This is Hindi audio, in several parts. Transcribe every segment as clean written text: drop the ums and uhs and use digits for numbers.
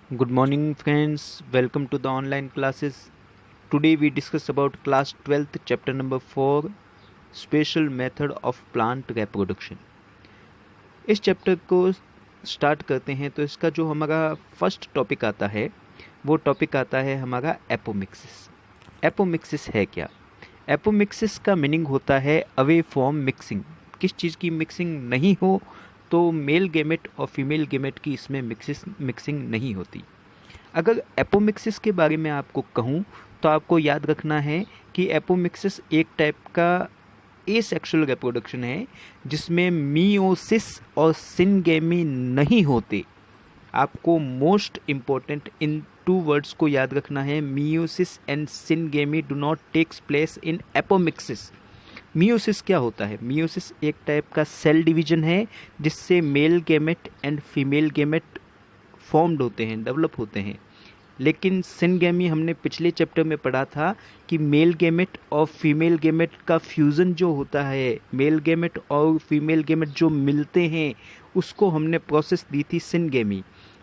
Good morning friends, welcome to the online classes. Today we discuss about class 12th chapter number 4 special method of plant reproduction. इस चैप्टर को स्टार्ट करते हैं तो इसका जो हमारा फर्स्ट टॉपिक आता है वो टॉपिक आता है हमारा एपोमिक्सिस. एपोमिक्सिस है क्या? एपोमिक्सिस का मीनिंग होता है अवे फ्रॉम मिक्सिंग. किस चीज़ की मिक्सिंग नहीं हो तो मेल गेमेट और फीमेल गेमेट की इसमें मिक्सिंग नहीं होती. अगर एपोमिक्सिस के बारे में आपको कहूँ तो आपको याद रखना है कि एपोमिक्सिस एक टाइप का एसेक्सुअल रिप्रोडक्शन है जिसमें मियोसिस और सिनगेमी नहीं होते. आपको most important in two words को याद रखना है. Meiosis and syngamy do not takes place in apomixis. Meiosis क्या होता है? मियोसिस एक टाइप का सेल डिवीजन है जिससे male gamete and female gamete formed होते हैं, डेवलप होते हैं. लेकिन सिनगेमी हमने पिछले चैप्टर में पढ़ा था कि मेल गेमेट और फीमेल गेमेट का फ्यूज़न जो होता है, मेल गेमेट और फीमेल गेमेट जो मिलते हैं उसको हमने प्रोसेस दी थी सिनगेमी.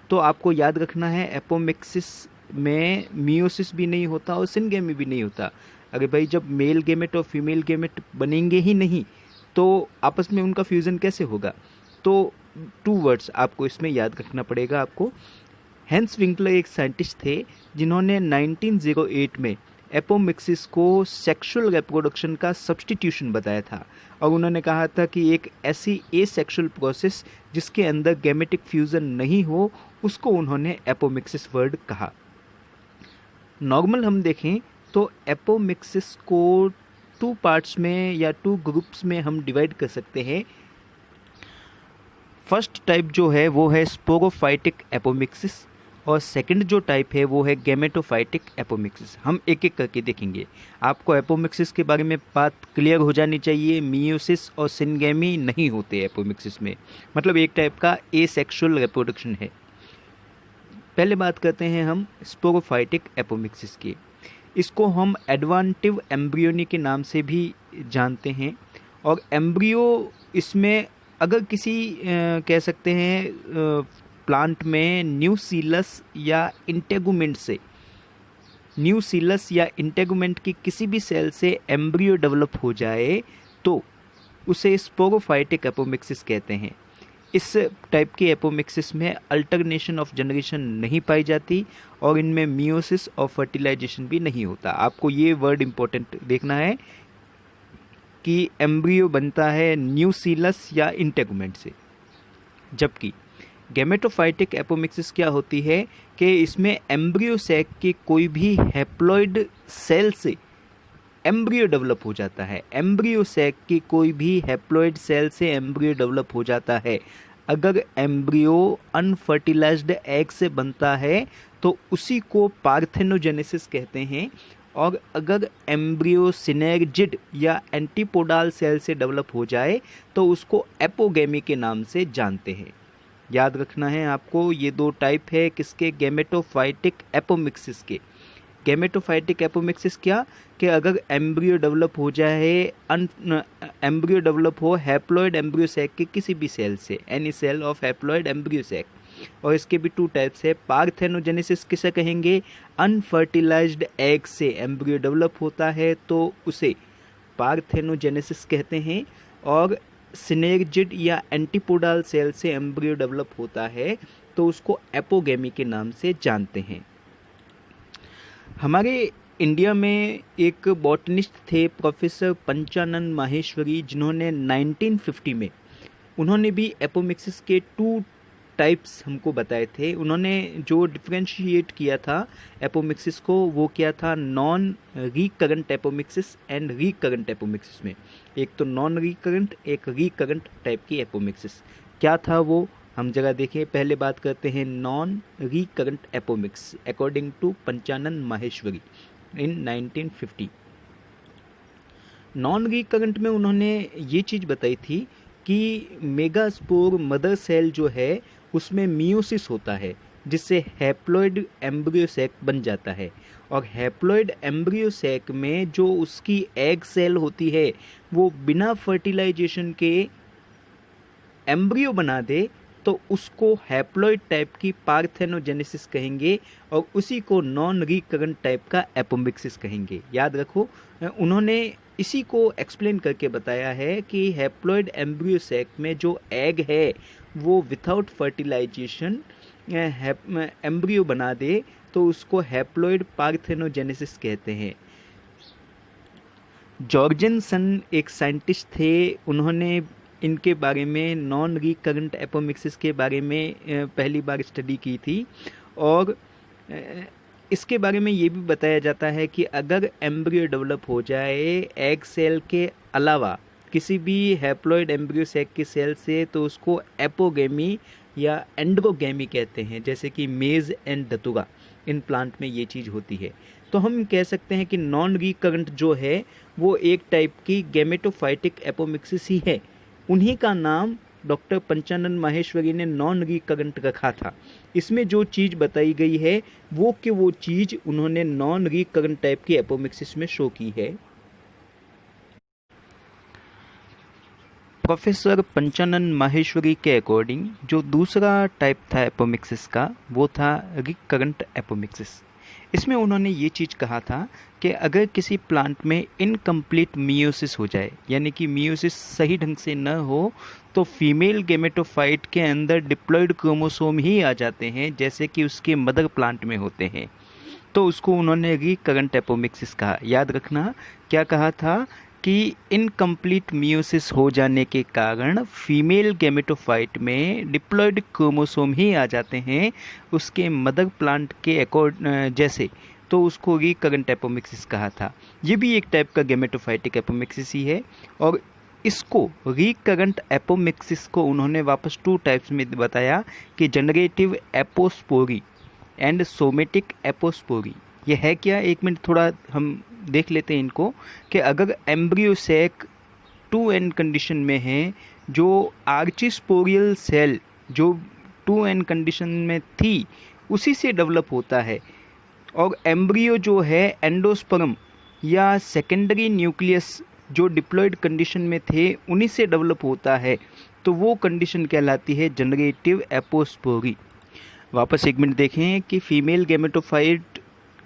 तो आपको याद रखना है एपोमिक्सिस में मियोसिस भी नहीं होता और सिनगेमी भी नहीं होता. अरे भाई, जब मेल गेमेट और फीमेल गेमेट बनेंगे ही नहीं तो आपस में उनका फ्यूज़न कैसे होगा? तो टू वर्ड्स आपको इसमें याद रखना पड़ेगा आपको. हेंस विंकलर एक साइंटिस्ट थे जिन्होंने 1908 में एपोमिक्सिस को सेक्सुअल रिप्रोडक्शन का सब्स्टिट्यूशन बताया था और उन्होंने कहा था कि एक ऐसी एसेक्सुअल प्रोसेस जिसके अंदर गेमेटिक फ्यूज़न नहीं हो उसको उन्होंने एपोमिक्सिस वर्ड कहा. नॉर्मल हम देखें तो एपोमिक्सिस को टू पार्ट्स में या टू ग्रुप्स में हम डिवाइड कर सकते हैं. फर्स्ट टाइप जो है वो है स्पोरोफाइटिक एपोमिक्सिस और सेकंड जो टाइप है वो है गैमेटोफाइटिक एपोमिक्सिस. हम एक एक करके देखेंगे. आपको एपोमिक्सिस के बारे में बात क्लियर हो जानी चाहिए. मियोसिस और सिनगेमी नहीं होते एपोमिक्सिस में, मतलब एक टाइप का एसेक्सुअल रिप्रोडक्शन है. पहले बात करते हैं हम स्पोरोफाइटिक एपोमिक्सिस की. इसको हम एडवांटिव एम्ब्रियोनी के नाम से भी जानते हैं. और एम्ब्रियो इसमें अगर किसी कह सकते हैं प्लांट में न्यूसीलस या इंटेगुमेंट की किसी भी सेल से एम्ब्रियो डेवलप हो जाए तो उसे स्पोरोफाइटिक एपोमिक्सिस कहते हैं. इस टाइप के एपोमिक्सिस में अल्टरनेशन ऑफ जनरेशन नहीं पाई जाती और इनमें मियोसिस और फर्टिलाइजेशन भी नहीं होता. आपको ये वर्ड इंपॉर्टेंट देखना है कि एम्ब्रियो बनता है न्यूसीलस या इंटेगुमेंट से. जबकि गैमेटोफाइटिक एपोमिक्सिस क्या होती है कि इसमें एम्ब्रियो सैक के कोई भी हैप्लॉइड सेल से एम्ब्रियो डेवलप हो जाता है. एम्ब्रियो सैक की कोई भी हैप्लॉइड सेल से एम्ब्रियो डेवलप हो जाता है. अगर एम्ब्रियो अनफर्टिलाइज्ड एग से बनता है तो उसी को पार्थेनोजेनेसिस कहते हैं. और अगर एम्ब्रियो सिनेर्जिड या एंटीपोडाल सेल से डेवलप हो जाए तो उसको एपोगेमी के नाम से जानते हैं. याद रखना है आपको, ये दो टाइप है किसके? गैमेटोफाइटिक एपोमिक्सिस के. गैमेटोफाइटिक एपोमिक्सिस क्या कि अगर एम्ब्रियो डेवलप हो जाए, एम्ब्रियो डेवलप हो हैप्लॉइड एम्ब्रियो सैक के किसी भी सेल से, any cell of haploid embryo sac. और इसके भी टू टाइप्स है. पार्थेनोजेनेसिस किसे कहेंगे? अनफर्टिलाइज्ड एग से एम्ब्रियो डेवलप होता है तो उसे पार्थेनोजेनेसिस कहते हैं. और सिनेर्जिड या एंटीपोडाल सेल से एम्ब्रियो डेवलप होता है तो उसको एपोगेमी के नाम से जानते हैं. हमारे इंडिया में एक बॉटनिस्ट थे प्रोफेसर पंचानन माहेश्वरी जिन्होंने 1950 में उन्होंने भी एपोमिक्सिस के टू टाइप्स हमको बताए थे. उन्होंने जो डिफ्रेंशिएट किया था एपोमिक्सिस को वो क्या था? Non recurrent apomixis and recurrent apomixis में. एक तो नॉन रिकरेंट, एक रिकरेंट टाइप की एपोमिक्सिस. क्या था वो हम जगह देखें. पहले बात करते हैं non recurrent apomixis according to Panchanan Maheshwari in 1950. Non recurrent में उन्होंने ये चीज़ बताई थी कि मेगास्पोर मदर सेल जो है उसमें मियोसिस होता है जिससे हैप्लॉइड एम्ब्रियो सैक बन जाता है. और हैप्लॉइड एम्ब्रियो सैक में जो उसकी एग सेल होती है वो बिना फर्टिलाइजेशन के एम्ब्रियो बना दे तो उसको हैप्लॉइड टाइप की पार्थेनोजेनेसिस कहेंगे और उसी को नॉन रिकरेंट टाइप का एपोमिक्सिस कहेंगे। याद रखो, उन्होंने इसी को एक्सप्लेन करके बताया है कि हैप्लॉइड एम्ब्रियो सैक में जो एग है वो विदाउट फर्टिलाइजेशन एम्ब्रियो बना दे तो उसको हैप्लॉइड पार्थेनोजेनेसिस कहते हैं। जॉर्जेनसन एक साइंटिस्ट थे, उन्होंने इनके बारे में नॉन रिकरेंट एपोमिक्सिस के बारे में पहली बार स्टडी की थी और इसके बारे में ये भी बताया जाता है कि अगर एम्ब्रियो डेवलप हो जाए एग सेल के अलावा किसी भी हैप्लॉइड एम्ब्रियो सैक के सेल से तो उसको एपोगेमी या एंड्रोगेमी कहते हैं, जैसे कि मेज एंड धतूरा इन प्लांट में ये चीज़ होती है। तो हम कह सकते हैं कि नॉन रिकरेंट जो है वो एक टाइप की गैमेटोफाइटिक एपोमिक्सिस ही है। उन्हीं का नाम डॉक्टर पंचानन माहेश्वरी ने नॉन रिकरेंट रखा था। इसमें जो चीज़ बताई गई है वो चीज़ उन्होंने नॉन रिकरेंट टाइप की एपोमिक्सिस में शो की है। प्रोफेसर पंचानन माहेश्वरी के अकॉर्डिंग जो दूसरा टाइप था एपोमिक्सिस का वो था रिकरेंट एपोमिक्सिस। इसमें उन्होंने ये चीज़ कहा था कि अगर किसी प्लांट में इनकम्प्लीट मियोसिस हो जाए, यानी कि मियोसिस सही ढंग से न हो, तो फीमेल गेमेटोफाइट के अंदर डिप्लॉयड क्रोमोसोम ही आ जाते हैं जैसे कि उसके मदर प्लांट में होते हैं, तो उसको उन्होंने रिकरेंट एपोमिक्सिस कहा। याद रखना क्या कहा था कि इनकम्प्लीट मियोसिस हो जाने के कारण फीमेल गेमेटोफाइट में डिप्लॉयड क्रोमोसोम ही आ जाते हैं उसके मदर प्लांट के जैसे, तो उसको रिकरेंट एपोमिक्सिस कहा था। ये भी एक टाइप का गेमेटोफाइटिक एपोमिक्सिस ही है और इसको रिकरेंट एपोमिक्सिस को उन्होंने वापस 2 टाइप्स में बताया कि generative apospory and somatic apospory. ये है क्या, 1 मिनट थोड़ा हम देख लेते हैं इनको कि अगर एम्ब्रियो सैक 2n कंडीशन में है, जो आर्चिस्पोरियल सेल जो 2n कंडीशन में थी उसी से डेवलप होता है और एम्ब्रियो जो है एंडोस्पर्म या सेकेंडरी न्यूक्लियस जो डिप्लॉयड कंडीशन में थे उन्हीं से डेवलप होता है, तो वो कंडीशन कहलाती है जनरेटिव एपोस्पोरी। वापस 1 मिनट देखें कि फीमेल गेमेटोफाइट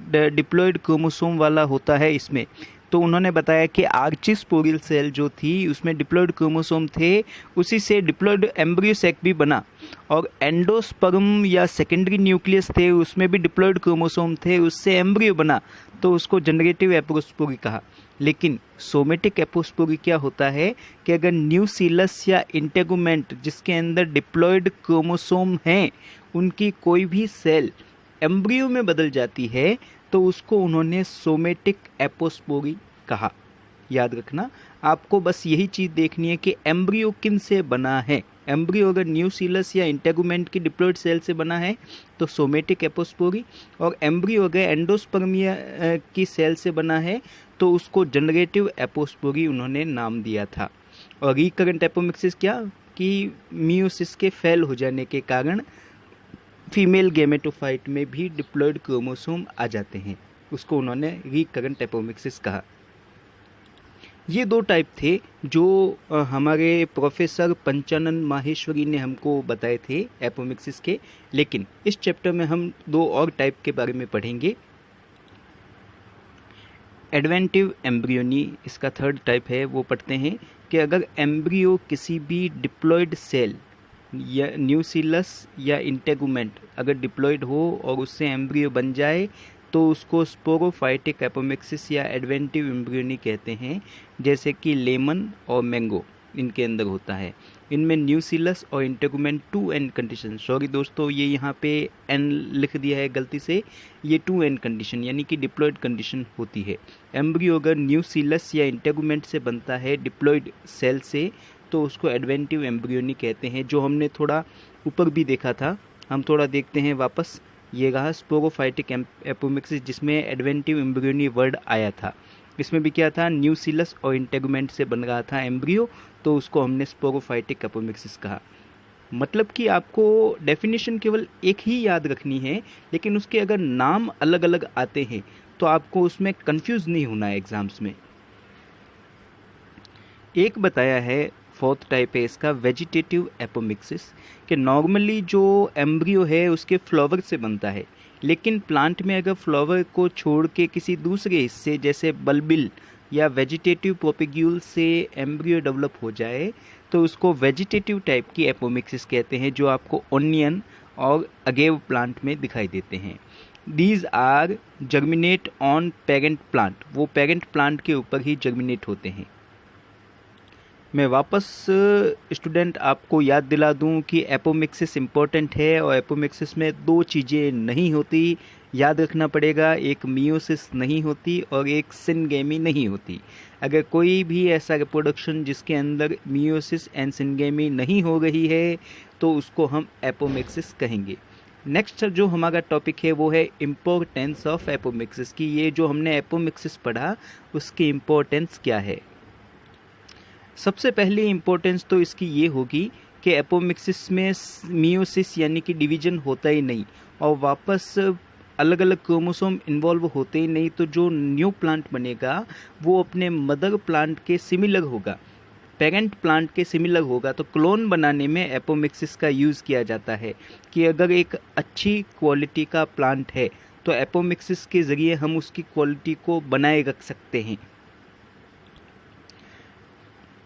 डिप्लॉयड क्रोमोसोम वाला होता है इसमें, तो उन्होंने बताया कि आर्चिस्पोरियल सेल जो थी उसमें डिप्लॉयड क्रोमोसोम थे, उसी से डिप्लॉयड एम्ब्रियो सैक भी बना और एंडोस्पर्म या सेकेंडरी न्यूक्लियस थे उसमें भी डिप्लॉयड क्रोमोसोम थे, उससे एम्ब्रियो बना, तो उसको जनरेटिव एपोस्पोरी कहा। लेकिन सोमेटिक एपोस्पोरी क्या होता है कि अगर न्यूसीलस या इंटेगुमेंट जिसके अंदर डिप्लॉयड क्रोमोसोम हैं उनकी कोई भी सेल एम्ब्रियो में बदल जाती है तो उसको उन्होंने सोमेटिक एपोस्पोरी कहा। याद रखना, आपको बस यही चीज़ देखनी है कि एम्ब्रियो किन से बना है। एम्ब्रियो अगर न्यूसीलस या इंटेगुमेंट की डिप्लॉयड सेल से बना है तो सोमेटिक एपोस्पोरी, और एम्ब्रियो अगर एंडोस्पर्मिया की सेल से बना है तो उसको जनरेटिव एपोस्पोरी उन्होंने नाम दिया था। और रिकरेंट एपोमिक्सिस क्या कि मियोसिस के फेल हो जाने के कारण फीमेल गेमेटोफाइट में भी डिप्लॉयड क्रोमोसोम आ जाते हैं, उसको उन्होंने रिकरेंट एपोमिक्सिस कहा। ये 2 टाइप थे जो हमारे प्रोफेसर पंचानन माहेश्वरी ने हमको बताए थे एपोमिक्सिस के। लेकिन इस चैप्टर में हम 2 और टाइप के बारे में पढ़ेंगे। एडवेंटिव एम्ब्रियोनी इसका 3rd टाइप है, वो पढ़ते हैं कि अगर एम्ब्रियो किसी भी डिप्लॉयड सेल या न्यूसीलस या इंटेगुमेंट अगर डिप्लॉयड हो और उससे एम्ब्रियो बन जाए तो उसको स्पोरोफाइटिक एपोमिक्सिस या एडवेंटिव एम्ब्रियोनी कहते हैं, जैसे कि लेमन और मैंगो इनके अंदर होता है। इनमें न्यूसीलस और इंटेगुमेंट 2n कंडीशन, सॉरी दोस्तों ये यहाँ पे n लिख दिया है गलती से, ये 2n कंडीशन यानी कि डिप्लॉयड कंडीशन होती है। एम्ब्रियो अगर न्यूसीलस या इंटेगुमेंट से बनता है डिप्लॉयड सेल से तो उसको एडवेंटिव एम्ब्रियोनी कहते हैं, जो हमने थोड़ा ऊपर भी देखा था। हम थोड़ा देखते हैं वापस, ये रहा स्पोरोफाइटिक एपोमिक्सिस जिसमें एडवेंटिव एम्ब्रियोनी वर्ड आया था। इसमें भी क्या था, न्यूसीलस और इंटेगुमेंट से बन रहा था एम्ब्रियो, तो उसको हमने स्पोरोफाइटिक एपोमिक्सिस कहा। मतलब कि आपको डेफिनेशन केवल एक ही याद रखनी है, लेकिन उसके अगर नाम अलग अलग आते हैं तो आपको उसमें कंफ्यूज नहीं होना है एग्जाम्स में। एक बताया है फोर्थ टाइप है इसका वेजिटेटिव एपोमिक्सिस, कि नॉर्मली जो एम्ब्रियो है उसके फ्लावर से बनता है, लेकिन प्लांट में अगर फ्लावर को छोड़ के किसी दूसरे हिस्से जैसे बल्बिल या वेजिटेटिव प्रोपेग्यूल से एम्ब्रियो डेवलप हो जाए तो उसको वेजिटेटिव टाइप की एपोमिक्सिस कहते हैं, जो आपको ओनियन और अगेव प्लांट में दिखाई देते हैं। These are germinate on parent plant, वो पेरेंट प्लांट के ऊपर ही जर्मिनेट होते हैं। मैं वापस स्टूडेंट आपको याद दिला दूं कि एपोमिक्सिस इम्पोर्टेंट है और एपोमिक्सिस में दो चीज़ें नहीं होती, याद रखना पड़ेगा, एक मियोसिस नहीं होती और एक सिनगेमी नहीं होती। अगर कोई भी ऐसा रिप्रोडक्शन जिसके अंदर मियोसिस एंड सिनगेमी नहीं हो रही है तो उसको हम एपोमिक्सिस कहेंगे। नेक्स्ट जो हमारा टॉपिक है वो है इम्पोर्टेंस ऑफ एपोमिक्सिस, की ये जो हमने एपोमिक्सिस पढ़ा उसकी इम्पोर्टेंस क्या है। सबसे पहली इम्पोर्टेंस तो इसकी ये होगी कि एपोमिक्सिस में मियोसिस यानी कि डिवीजन होता ही नहीं और वापस अलग अलग क्रोमोसोम इन्वॉल्व होते ही नहीं, तो जो न्यू प्लांट बनेगा वो अपने मदर प्लांट के सिमिलर होगा, पेरेंट प्लांट के सिमिलर होगा। तो क्लोन बनाने में एपोमिक्सिस का यूज़ किया जाता है कि अगर एक अच्छी क्वालिटी का प्लांट है तो एपोमिक्सिस के ज़रिए हम उसकी क्वालिटी को बनाए रख सकते हैं।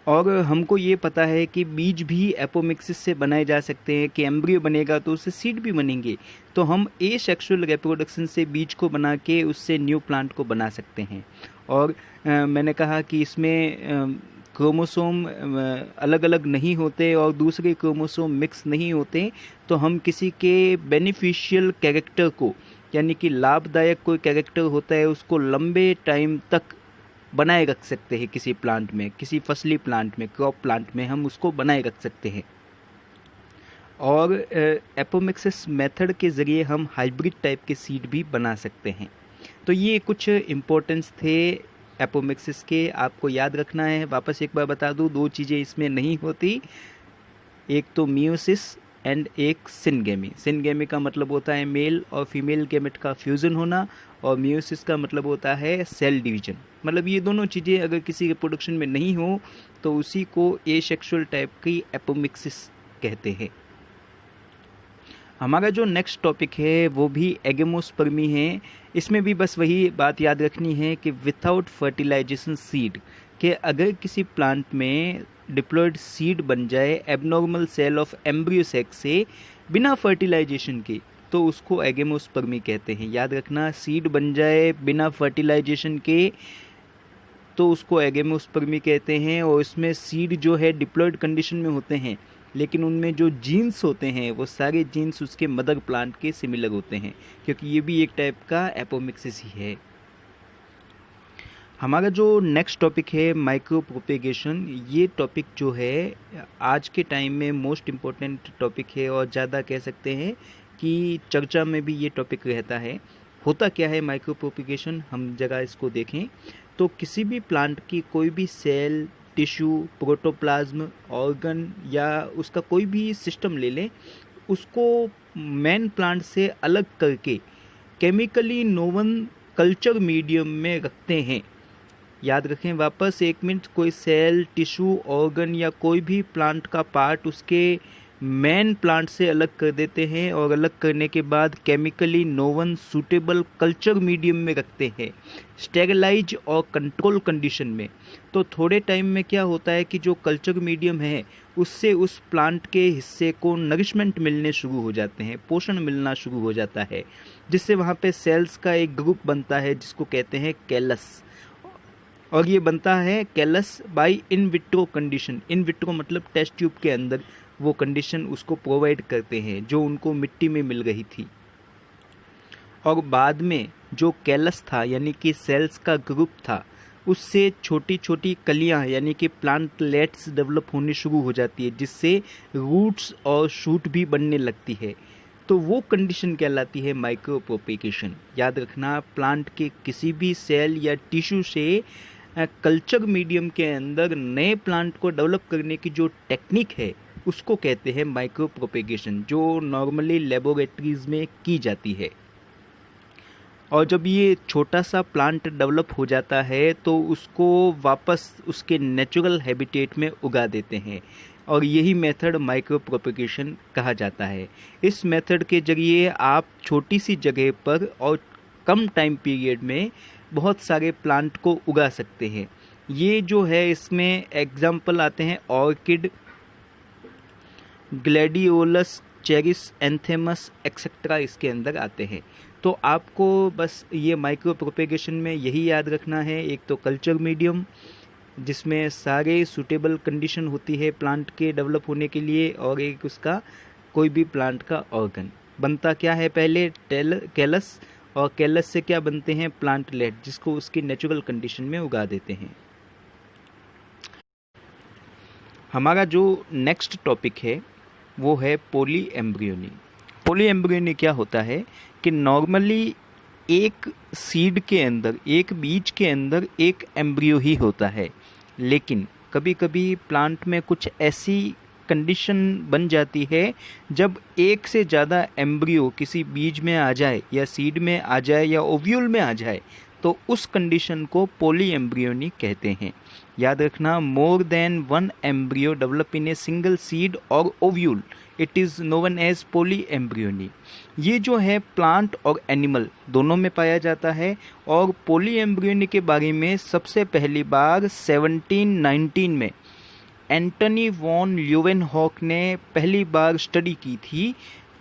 और हमको ये पता है कि बीज भी एपोमिक्सिस से बनाए जा सकते हैं, कि एम्ब्रियो बनेगा तो उससे सीड भी बनेंगे, तो हम एसेक्सुअल रिप्रोडक्शन से बीज को बना के उससे न्यू प्लांट को बना सकते हैं। और मैंने कहा कि इसमें क्रोमोसोम अलग अलग नहीं होते और दूसरे क्रोमोसोम मिक्स नहीं होते, तो हम किसी के बेनिफिशियल कैरेक्टर को, यानी कि लाभदायक कोई कैरेक्टर होता है, उसको लंबे टाइम तक बनाए रख सकते हैं। किसी प्लांट में, किसी फसली प्लांट में, क्रॉप प्लांट में हम उसको बनाए रख सकते हैं। और एपोमिक्सिस मेथड के ज़रिए हम हाइब्रिड टाइप के सीड भी बना सकते हैं। तो ये कुछ इम्पोर्टेंस थे एपोमिक्सिस के, आपको याद रखना है। वापस एक बार बता दूँ, दो चीज़ें इसमें नहीं होती, एक तो मियोसिस एंड एक सिनगेमी। सिनगेमी का मतलब होता है मेल और फीमेल गैमेट का फ्यूज़न होना, और मियोसिस का मतलब होता है सेल डिवीजन। मतलब ये दोनों चीज़ें अगर किसी रिप्रोडक्शन में नहीं हो तो उसी को एसेक्सुअल टाइप की एपोमिक्सिस कहते हैं। हमारा जो नेक्स्ट टॉपिक है वो भी एगेमोस्पर्मी है। इसमें भी बस वही बात याद रखनी है कि विथआउट फर्टिलाइजेशन सीड, कि अगर किसी प्लांट में डिप्लॉयड सीड बन जाए abnormal cell of embryo sac से बिना फर्टिलाइजेशन के, तो उसको एगेमोस्पर्मी कहते हैं। याद रखना, सीड बन जाए बिना फर्टिलाइजेशन के तो उसको एगेमोस्पर्मी कहते हैं। और इसमें सीड जो है डिप्लॉयड कंडीशन में होते हैं, लेकिन उनमें जो जीन्स होते हैं वो सारे जीन्स उसके मदर प्लांट के सिमिलर होते हैं, क्योंकि ये भी एक टाइप का एपोमिक्सिस ही है। हमारा जो नेक्स्ट टॉपिक है माइक्रो प्रोपेगेशन, ये टॉपिक जो है आज के टाइम में मोस्ट इम्पोर्टेंट टॉपिक है और ज़्यादा कह सकते हैं कि चर्चा में भी ये टॉपिक रहता है। होता क्या है माइक्रो प्रोपेगेशन, हम जगह इसको देखें तो किसी भी प्लांट की कोई भी सेल, टिश्यू, प्रोटोप्लाज्म, ऑर्गन या उसका कोई भी सिस्टम ले लें, उसको मेन प्लांट से अलग करके केमिकली नोवन कल्चर मीडियम में रखते हैं। याद रखें, वापस एक मिनट, कोई सेल, टिश्यू, ऑर्गन या कोई भी प्लांट का पार्ट उसके मेन प्लांट से अलग कर देते हैं और अलग करने के बाद chemically known suitable culture medium में रखते हैं, स्टेरिलाइज और कंट्रोल कंडीशन में। तो थोड़े टाइम में क्या होता है कि जो कल्चर मीडियम है उससे उस प्लांट के हिस्से को नरिशमेंट मिलने शुरू हो जाते हैं, पोषण मिलना शुरू हो जाता है, जिससे वहाँ पे सेल्स का एक ग्रुप बनता है जिसको कहते हैं कैलस। और ये बनता है callus by in vitro condition. In vitro मतलब टेस्ट ट्यूब के अंदर वो कंडीशन उसको प्रोवाइड करते हैं जो उनको मिट्टी में मिल रही थी। और बाद में जो कैलस था यानी कि सेल्स का ग्रुप था, उससे छोटी छोटी कलियां यानी कि प्लांटलेट्स डेवलप होनी शुरू हो जाती है, जिससे रूट्स और शूट भी बनने लगती है। तो वो कंडीशन कहलाती है माइक्रो प्रोपेगेशन। याद रखना, प्लांट के किसी भी सेल या टिश्यू से कल्चर मीडियम के अंदर नए प्लांट को डेवलप करने की जो टेक्निक है उसको कहते हैं माइक्रो प्रोपेगेशन, जो नॉर्मली लेबोरेटरीज में की जाती है। और जब ये छोटा सा प्लांट डेवलप हो जाता है तो उसको वापस उसके नेचुरल हैबिटेट में उगा देते हैं, और यही मेथड माइक्रो प्रोपेगेशन कहा जाता है। इस मेथड के जरिए आप छोटी सी जगह पर और कम टाइम पीरियड में बहुत सारे प्लांट को उगा सकते हैं। ये जो है इसमें एग्जाम्पल आते हैं ऑर्किड, ग्लैडियोलस, चेरिस, एंथेमस एक्सेट्रा इसके अंदर आते हैं। तो आपको बस ये माइक्रो प्रोपेगेशन में यही याद रखना है, एक तो कल्चर मीडियम जिसमें सारे सूटेबल कंडीशन होती है प्लांट के डेवलप होने के लिए, और एक उसका कोई भी प्लांट का ऑर्गन बनता क्या है, पहले कैलस, और कैलस से क्या बनते हैं, प्लांटलेट, जिसको उसकी नेचुरल कंडीशन में उगा देते हैं। हमारा जो नेक्स्ट टॉपिक है वो है पॉली एम्ब्रियोनी। पॉली एम्ब्रियोनी क्या होता है कि नॉर्मली एक सीड के अंदर, एक बीज के अंदर एक एम्ब्रियो ही होता है, लेकिन कभी कभी प्लांट में कुछ ऐसी कंडीशन बन जाती है जब एक से ज़्यादा एम्ब्रियो किसी बीज में आ जाए या सीड में आ जाए या ओव्यूल में आ जाए, तो उस कंडीशन को पॉली एम्ब्रियोनी कहते हैं। याद रखना, more than one embryo develop in a single seed और ovule, it is known as polyembryony. ये जो है प्लांट और एनिमल दोनों में पाया जाता है, और पॉली एम्ब्रियोनी के बारे में सबसे पहली बार 1719 में एंटनी वॉन ल्यूवेनहॉक ने पहली बार स्टडी की थी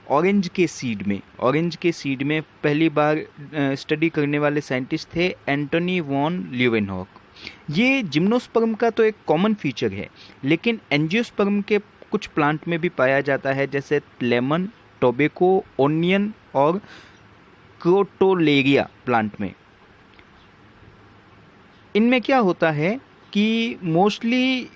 ऑरेंज के सीड में। ऑरेंज के सीड में पहली बार स्टडी करने वाले साइंटिस्ट थे एंटनी वॉन ल्यूवेनहॉक। ये जिम्नोस्पर्म का तो एक कॉमन फीचर है, लेकिन एंजियोस्पर्म के कुछ प्लांट में भी पाया जाता है, जैसे लेमन, टोबैको, ओनियन और क्रोटोलेरिया प्लांट में। इनमें क्या होता है कि मोस्टली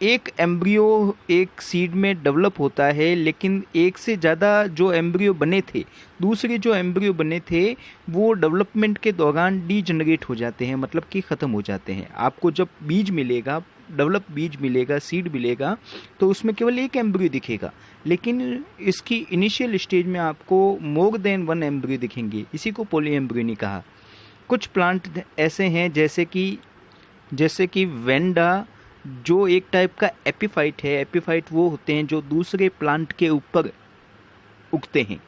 एक एम्ब्रियो एक सीड में डेवलप होता है, लेकिन एक से ज़्यादा जो एम्ब्रियो बने थे, दूसरे जो एम्ब्रियो बने थे वो डेवलपमेंट के दौरान डीजनरेट हो जाते हैं, मतलब कि ख़त्म हो जाते हैं। आपको जब बीज मिलेगा, डेवलप बीज मिलेगा, सीड मिलेगा, तो उसमें केवल एक एम्ब्रियो दिखेगा, लेकिन इसकी इनिशियल स्टेज में आपको मोर देन वन एम्ब्रियो दिखेंगे। इसी को पॉली एम्ब्रियोनी कहा। कुछ प्लांट ऐसे हैं जैसे कि वेंडा, जो एक टाइप का एपिफाइट है। एपिफाइट वो होते हैं जो दूसरे प्लांट के ऊपर उगते हैं।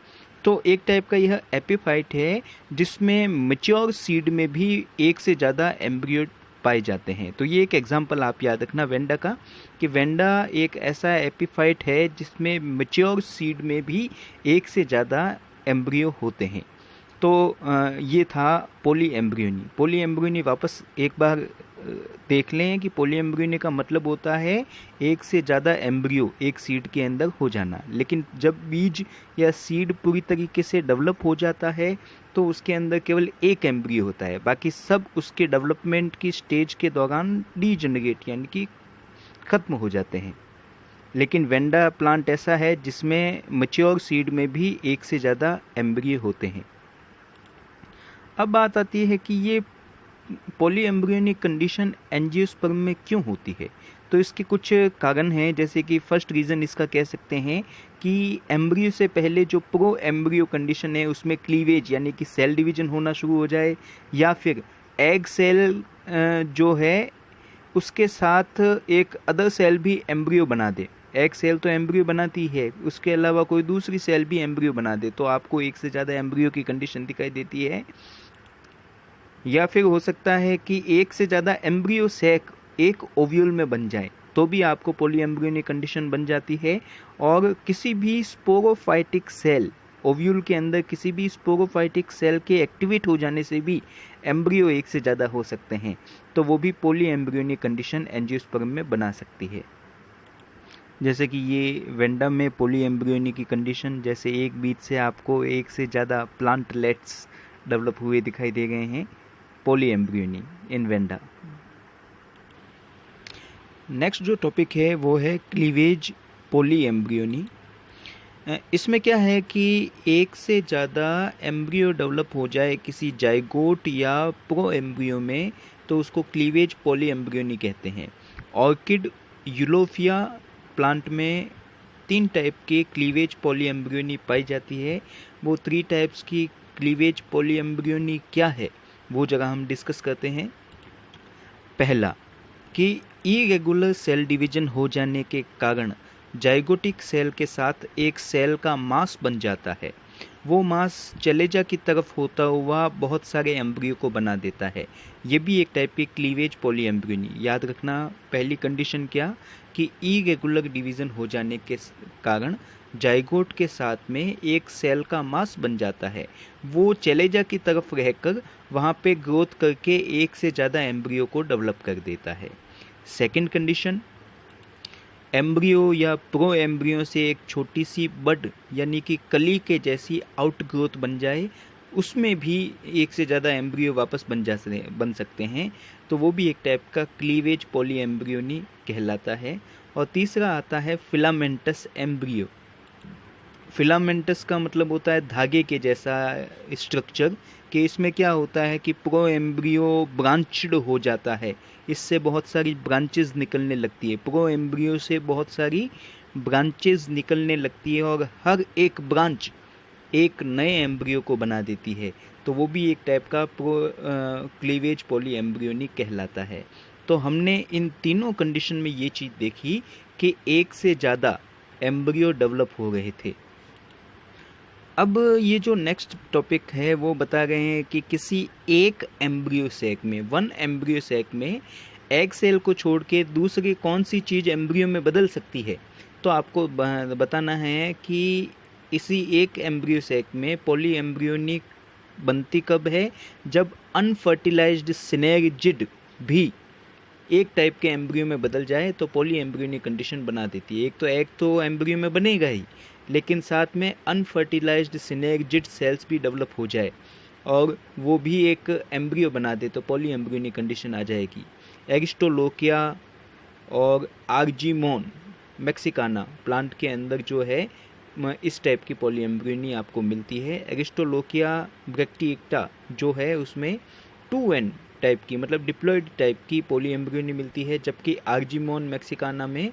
तो एक टाइप का यह एपिफाइट है जिसमें मैच्योर सीड में भी एक से ज़्यादा एम्ब्रियो पाए जाते हैं। तो ये एक एग्जांपल आप याद रखना वेंडा का, कि वेंडा एक ऐसा एपिफाइट है जिसमें मैच्योर सीड में भी एक से ज़्यादा एम्ब्रियो होते हैं। तो ये था पॉली एम्ब्रियोनी। पॉली एम्ब्रियोनी वापस एक बार देख लें कि पॉली एम्ब्रियोनी का मतलब होता है एक से ज़्यादा एम्ब्रियो एक सीड के अंदर हो जाना, लेकिन जब बीज या सीड पूरी तरीके से डेवलप हो जाता है तो उसके अंदर केवल एक एम्ब्रियो होता है, बाकी सब उसके डेवलपमेंट की स्टेज के दौरान डीजनरेट यानी कि ख़त्म हो जाते हैं। लेकिन वेंडा प्लांट ऐसा है जिसमें मैच्योर सीड में भी एक से ज़्यादा एम्ब्रियो होते हैं। अब बात आती है कि ये पॉली एम्ब्रियोनिक कंडीशन एंजियोस्पर्म में क्यों होती है। तो इसके कुछ कारण हैं, जैसे कि फर्स्ट रीज़न इसका कह सकते हैं कि एम्ब्रियो से पहले जो प्रो एम्ब्रियो कंडीशन है उसमें क्लीवेज यानी कि सेल डिवीजन होना शुरू हो जाए, या फिर एग सेल जो है उसके साथ एक अदर सेल भी एम्ब्रियो बना दे। एग सेल तो एम्ब्रियो बनाती है, उसके अलावा कोई दूसरी सेल भी एम्ब्रियो बना दे, तो आपको एक से ज़्यादा एम्ब्रियो की कंडीशन दिखाई देती है। या फिर हो सकता है कि एक से ज़्यादा एम्ब्रियो सैक एक ओव्यूल में बन जाए, तो भी आपको पॉली एम्ब्रियोनिक कंडीशन बन जाती है। और किसी भी स्पोरोफाइटिक सेल, ओव्यूल के अंदर किसी भी स्पोरोफाइटिक सेल के एक्टिवेट हो जाने से भी एम्ब्रियो एक से ज़्यादा हो सकते हैं, तो वो भी पॉली एम्ब्रियोनिक कंडीशन एंजियोस्पर्म में बना सकती है। जैसे कि ये वेंडा में पॉली एम्ब्रियोनिक की कंडीशन, जैसे एक बीज से आपको एक से ज़्यादा प्लांटलेट्स डेवलप हुए दिखाई दे गए हैं, पॉली एम्ब्रियोनी इन वेंडा। नेक्स्ट जो टॉपिक है वो है क्लीवेज पॉली एम्ब्रियोनी। इसमें क्या है कि एक से ज़्यादा एम्ब्रियो डेवलप हो जाए किसी जाइगोट या प्रो एम्ब्रियो में, तो उसको क्लीवेज पॉली एम्ब्रियोनी कहते हैं। ऑर्किड, यूलोफिया प्लांट में 3 टाइप के क्लीवेज पॉलीएम्ब्रियोनी पाई जाती है। वो 3 टाइप्स की क्लीवेज पॉलीएम्ब्रियोनी क्या है वो जगह हम डिस्कस करते हैं। पहला कि इरेगुलर सेल डिवीजन हो जाने के कारण जाइगोटिक सेल के साथ एक सेल का मास बन जाता है। वो मास चलेजा की तरफ होता हुआ बहुत सारे एम्ब्रियो को बना देता है। ये भी एक टाइप की क्लीवेज पॉलीएम्ब्रियोनी। याद रखना पहली कंडीशन क्या कि इरेगुलर डिवीज़न हो जाने के कारण जाइगोट के साथ में एक सेल का मास बन जाता है। वो चलेजा की तरफ रहकर वहाँ पे ग्रोथ करके एक से ज़्यादा एम्ब्रियो को डेवलप कर देता है। सेकंड कंडीशन, एम्ब्रियो या प्रो एम्ब्रियो से एक छोटी सी बड यानी कि कली के जैसी आउट ग्रोथ बन जाए, उसमें भी एक से ज़्यादा एम्ब्रियो वापस बन सकते हैं, तो वो भी एक टाइप का क्लीवेज पॉलीएम्ब्रियोनी कहलाता है। और तीसरा आता है फिलामेंटस एम्ब्रियो। फिलामेंटस का मतलब होता है धागे के जैसा स्ट्रक्चर, कि इसमें क्या होता है कि प्रो एम्ब्रियो ब्रांच्ड हो जाता है, इससे बहुत सारी ब्रांचेस निकलने लगती है। प्रो एम्ब्रियो से बहुत सारी ब्रांचेस निकलने लगती है और हर एक ब्रांच एक नए एम्ब्रियो को बना देती है, तो वो भी एक टाइप का क्लीवेज पॉलीएम्ब्रियोनी कहलाता है। तो हमने इन तीनों कंडीशन में ये चीज़ देखी कि एक से ज़्यादा एम्ब्रियो डेवलप हो रहे थे। अब ये जो नेक्स्ट टॉपिक है वो बता रहे हैं कि किसी एक एम्ब्रियो सेक में, वन एम्ब्रियो सेक में एग सेल को छोड़ के दूसरी कौन सी चीज़ एम्ब्रियो में बदल सकती है। तो आपको बताना है कि इसी एक एम्ब्रियो सेक में पॉली एम्ब्रियोनी बनती कब है, जब अनफर्टिलाइज्ड सिनेर्जिड भी एक टाइप के एम्ब्रियो में बदल जाए तो पॉली एम्ब्रियोनी कंडीशन बना देती है। एक तो एग तो एम्ब्रियो में बनेगा ही, लेकिन साथ में अनफर्टिलाइज्ड सिनेर्जिड सेल्स भी डेवलप हो जाए और वो भी एक एम्ब्रियो बना दे तो पॉली एम्ब्रियोनी कंडीशन आ जाएगी। एरिस्टोलोकिया और आर्जीमोन मैक्सिकाना प्लांट के अंदर जो है इस टाइप की पॉली एम्ब्रियोनी आपको मिलती है। एरिस्टोलोकिया ब्रैक्टिएक्टा जो है उसमें 2N टाइप की, मतलब डिप्लॉयड टाइप की पॉली एम्ब्रियोनी मिलती है, जबकि आर्जीमोन मैक्सिकाना में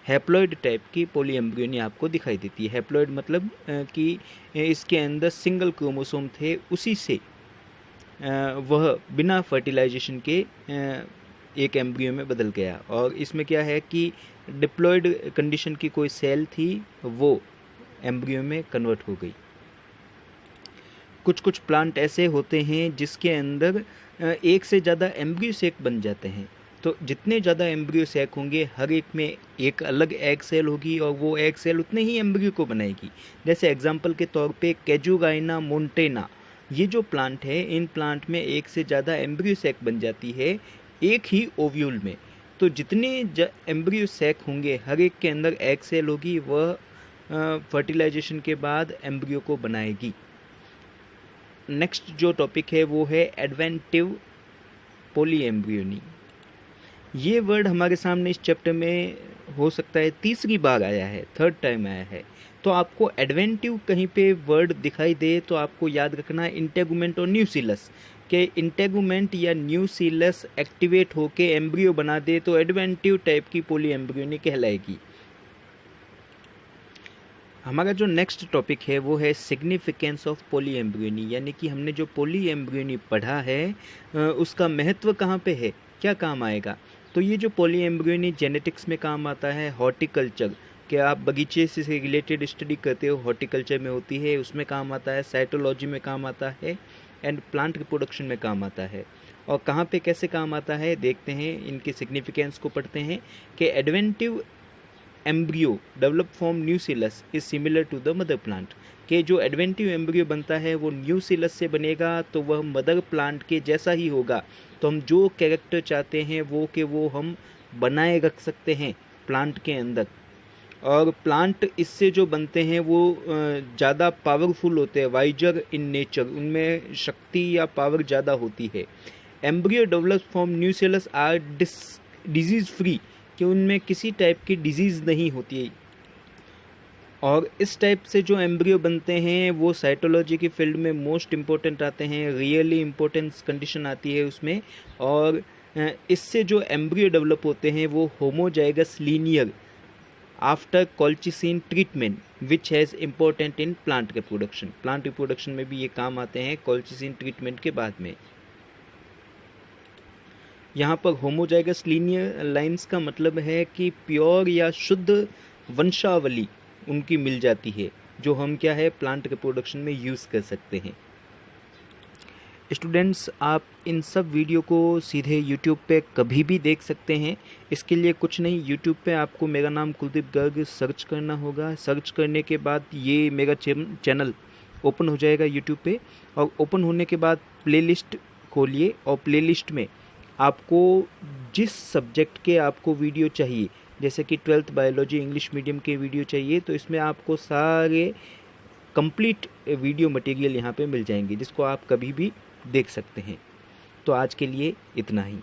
हैप्लॉयड टाइप की पॉली एम्ब्रियोनी आपको दिखाई देती है। हैप्लॉयड मतलब कि इसके अंदर सिंगल क्रोमोसोम थे, उसी से वह बिना फर्टिलाइजेशन के एक एम्ब्रियो में बदल गया। और इसमें क्या है कि डिप्लॉयड कंडीशन की कोई सेल थी, वो एम्ब्रियो में कन्वर्ट हो गई। कुछ कुछ प्लांट ऐसे होते हैं जिसके अंदर एक से ज़्यादा एम्ब्रियो सेक बन जाते हैं, तो जितने ज़्यादा एम्ब्रियो सेक होंगे हर एक में एक अलग एग सेल होगी और वो एग सेल उतने ही एम्ब्रियो को बनाएगी। जैसे एग्जांपल के तौर पे कैजुगाइना मोन्टेना, ये जो प्लांट है, इन प्लांट में एक से ज़्यादा एम्ब्रियो सेक बन जाती है एक ही ओव्यूल में। तो जितने एम्ब्रियो सेक होंगे हर एक के अंदर एग सेल होगी, वह फर्टिलाइजेशन के बाद एम्ब्रियो को बनाएगी। नेक्स्ट जो टॉपिक है वो है एडवेंटिव पॉलीएम्ब्रियोनी। ये वर्ड हमारे सामने इस चैप्टर में हो सकता है तीसरी बार आया है, थर्ड टाइम आया है। तो आपको एडवेंटिव कहीं पे वर्ड दिखाई दे तो आपको याद रखना है इंटेगुमेंट और न्यूसिलस, के इंटेगुमेंट या न्यूसिलस एक्टिवेट होके एम्ब्रियो बना दे तो एडवेंटिव टाइप की पॉलीएम्ब्रियोनी कहलाएगी। हमारा जो नेक्स्ट टॉपिक है वो है सिग्निफिकेंस ऑफ पॉलीएम्ब्रियोनी, यानी कि हमने जो पॉलीएम्ब्रियोनी पढ़ा है उसका महत्व कहाँ पे है, क्या काम आएगा। तो ये जो पॉलीएम्ब्रियोनी जेनेटिक्स में काम आता है, हॉर्टिकल्चर के आप बगीचे से रिलेटेड स्टडी करते हो, हॉर्टिकल्चर में होती है, उसमें काम आता है, साइटोलॉजी में काम आता है एंड प्लांट रिप्रोडक्शन में काम आता है। और कहाँ पे कैसे काम आता है देखते हैं, इनके सिग्निफिकेंस को पढ़ते हैं कि adventive embryo develop from nucellus is similar to the mother plant, के जो एडवेंटिव एम्ब्रियो बनता है वो न्यूसिलस से बनेगा तो वह मदर प्लांट के जैसा ही होगा। तो हम जो कैरेक्टर चाहते हैं वो हम बनाए रख सकते हैं प्लांट के अंदर। और प्लांट इससे जो बनते हैं वो ज़्यादा पावरफुल होते हैं, वाइजर इन नेचर, उनमें शक्ति या पावर ज़्यादा होती है। Embryo develop from nucellus are disease free, कि उनमें किसी टाइप की डिजीज़ नहीं होती है। और इस टाइप से जो एम्ब्रियो बनते हैं वो साइटोलॉजी की फील्ड में मोस्ट इम्पोर्टेंट आते हैं, रियली इम्पोर्टेंस कंडीशन आती है उसमें। और इससे जो एम्ब्रियो डेवलप होते हैं वो homozygous linear after colchicine treatment which has important in plant reproduction. Plant reproduction में भी ये काम आते हैं कॉल्चिसिन ट्रीटमेंट के बाद में। यहाँ पर होमोजाइगस लीनियर लाइंस का मतलब है कि प्योर या शुद्ध वंशावली उनकी मिल जाती है, जो हम क्या है प्लांट रिप्रोडक्शन में यूज़ कर सकते हैं। स्टूडेंट्स, आप इन सब वीडियो को सीधे YouTube पे कभी भी देख सकते हैं। इसके लिए कुछ नहीं, YouTube पे आपको मेरा नाम कुलदीप गर्ग सर्च करना होगा। सर्च करने के बाद ये मेरा चैनल ओपन हो जाएगा YouTube पे, और ओपन होने के बाद प्लेलिस्ट खोलिए, और प्लेलिस्ट में आपको जिस सब्जेक्ट के आपको वीडियो चाहिए, जैसे कि 12th बायोलॉजी इंग्लिश मीडियम के वीडियो चाहिए, तो इसमें आपको सारे कंप्लीट वीडियो मटेरियल यहाँ पे मिल जाएंगे, जिसको आप कभी भी देख सकते हैं। तो आज के लिए इतना ही।